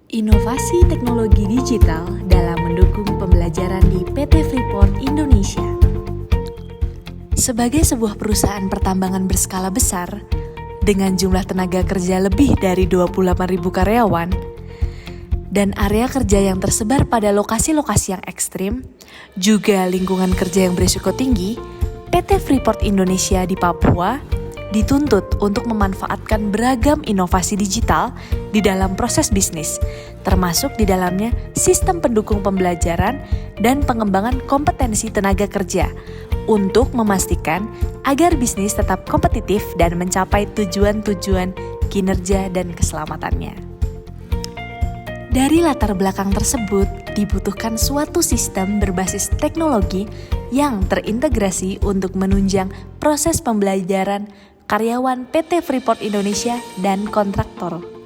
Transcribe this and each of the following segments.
Inovasi teknologi digital dalam mendukung pembelajaran di PT Freeport Indonesia. Sebagai sebuah perusahaan pertambangan berskala besar, dengan jumlah tenaga kerja lebih dari 28.000 karyawan, dan area kerja yang tersebar pada lokasi-lokasi yang ekstrim, juga lingkungan kerja yang berisiko tinggi, PT Freeport Indonesia di Papua dituntut untuk memanfaatkan beragam inovasi digital di dalam proses bisnis, termasuk di dalamnya sistem pendukung pembelajaran dan pengembangan kompetensi tenaga kerja, untuk memastikan agar bisnis tetap kompetitif dan mencapai tujuan-tujuan kinerja dan keselamatannya. Dari latar belakang tersebut, dibutuhkan suatu sistem berbasis teknologi yang terintegrasi untuk menunjang proses pembelajaran karyawan PT Freeport Indonesia dan kontraktor.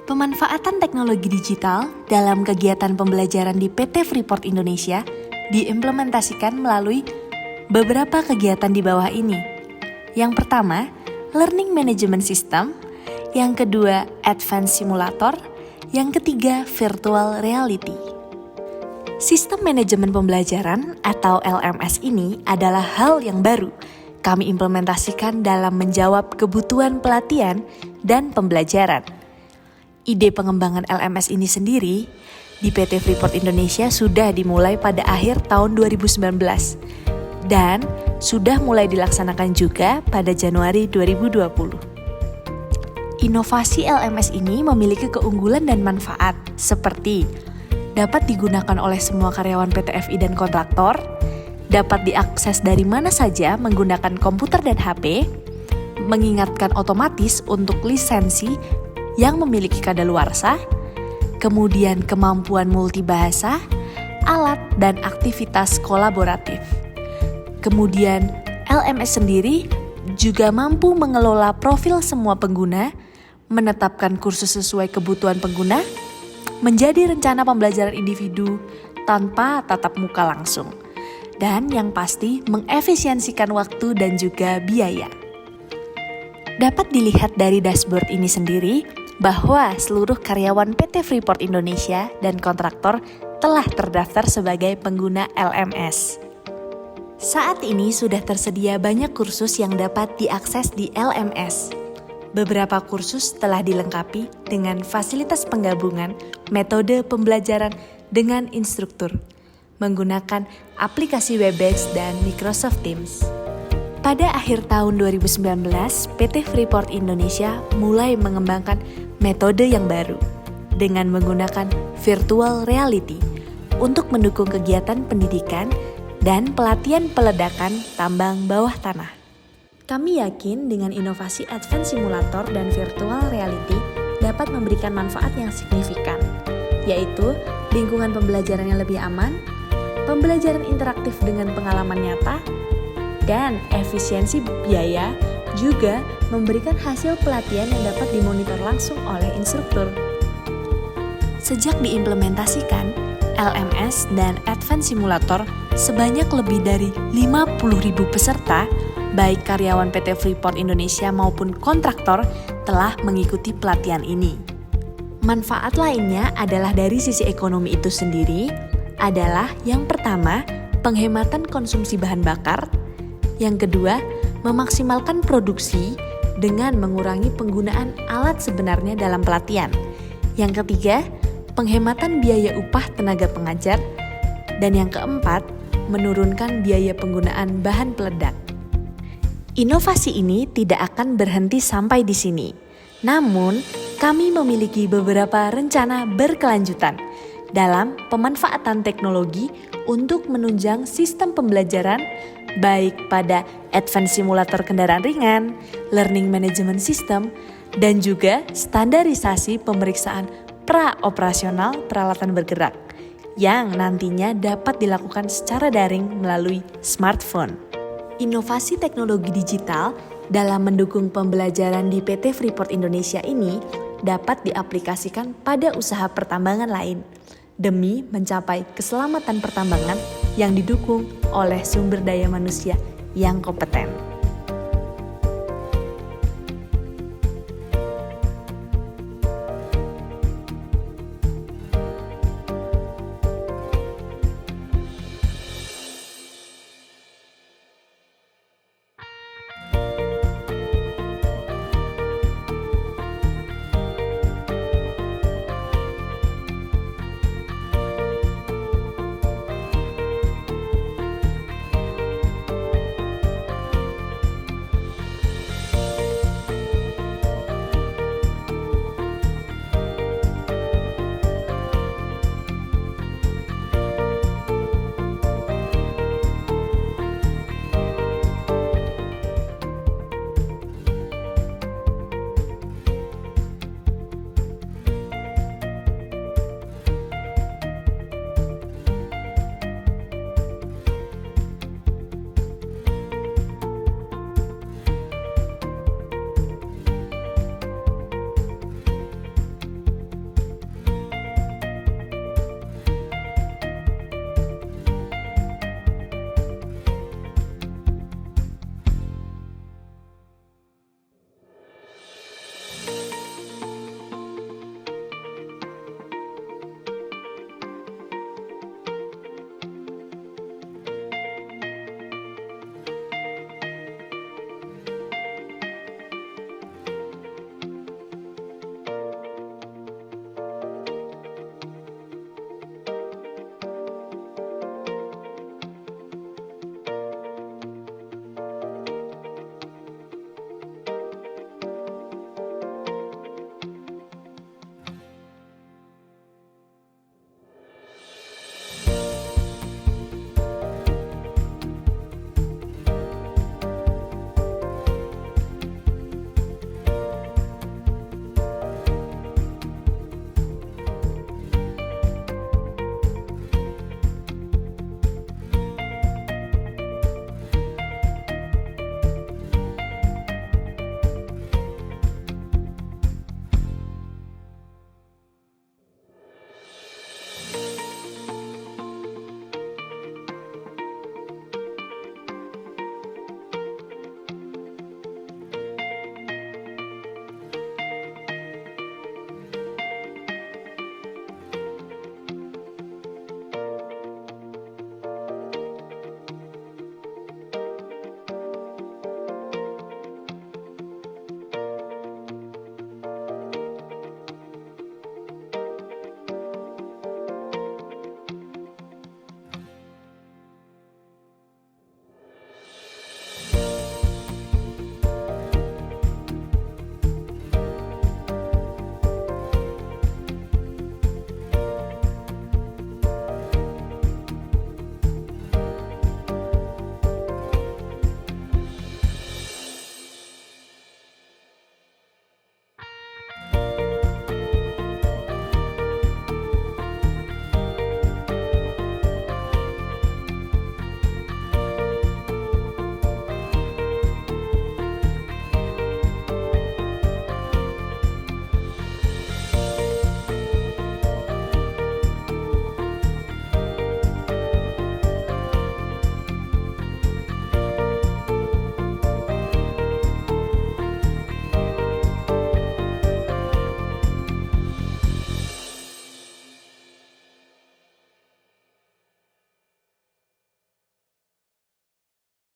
Pemanfaatan teknologi digital dalam kegiatan pembelajaran di PT Freeport Indonesia diimplementasikan melalui beberapa kegiatan di bawah ini. Yang pertama, Learning Management System. Yang kedua, Advanced Simulator. Yang ketiga, Virtual Reality. Sistem manajemen pembelajaran atau LMS ini adalah hal yang baru. Kami implementasikan dalam menjawab kebutuhan pelatihan dan pembelajaran. Ide pengembangan LMS ini sendiri di PT Freeport Indonesia sudah dimulai pada akhir tahun 2019 dan sudah mulai dilaksanakan juga pada Januari 2020. Inovasi LMS ini memiliki keunggulan dan manfaat seperti dapat digunakan oleh semua karyawan PT FI dan kontraktor, dapat diakses dari mana saja menggunakan komputer dan HP, mengingatkan otomatis untuk lisensi yang memiliki kadaluarsa, kemudian kemampuan multibahasa, alat dan aktivitas kolaboratif. Kemudian LMS sendiri juga mampu mengelola profil semua pengguna, menetapkan kursus sesuai kebutuhan pengguna, menjadi rencana pembelajaran individu tanpa tatap muka langsung, dan yang pasti mengefisiensikan waktu dan juga biaya. Dapat dilihat dari dashboard ini sendiri bahwa seluruh karyawan PT Freeport Indonesia dan kontraktor telah terdaftar sebagai pengguna LMS. Saat ini sudah tersedia banyak kursus yang dapat diakses di LMS. Beberapa kursus telah dilengkapi dengan fasilitas penggabungan metode pembelajaran dengan instruktur, menggunakan aplikasi Webex dan Microsoft Teams. Pada akhir tahun 2019, PT Freeport Indonesia mulai mengembangkan metode yang baru dengan menggunakan virtual reality untuk mendukung kegiatan pendidikan dan pelatihan peledakan tambang bawah tanah. Kami yakin dengan inovasi Advanced Simulator dan Virtual Reality dapat memberikan manfaat yang signifikan, yaitu lingkungan pembelajaran yang lebih aman, pembelajaran interaktif dengan pengalaman nyata, dan efisiensi biaya, juga memberikan hasil pelatihan yang dapat dimonitor langsung oleh instruktur. Sejak diimplementasikan, LMS dan Advanced Simulator sebanyak lebih dari 50.000 peserta, baik karyawan PT Freeport Indonesia maupun kontraktor, telah mengikuti pelatihan ini. Manfaat lainnya adalah dari sisi ekonomi itu sendiri, adalah yang pertama, penghematan konsumsi bahan bakar, yang kedua, memaksimalkan produksi dengan mengurangi penggunaan alat sebenarnya dalam pelatihan, yang ketiga, penghematan biaya upah tenaga pengajar, dan yang keempat, menurunkan biaya penggunaan bahan peledak. Inovasi ini tidak akan berhenti sampai di sini. Namun, kami memiliki beberapa rencana berkelanjutan dalam pemanfaatan teknologi untuk menunjang sistem pembelajaran baik pada Advanced Simulator kendaraan ringan, Learning Management System, dan juga standarisasi pemeriksaan pra-operasional peralatan bergerak yang nantinya dapat dilakukan secara daring melalui smartphone. Inovasi teknologi digital dalam mendukung pembelajaran di PT Freeport Indonesia ini dapat diaplikasikan pada usaha pertambangan lain demi mencapai keselamatan pertambangan yang didukung oleh sumber daya manusia yang kompeten.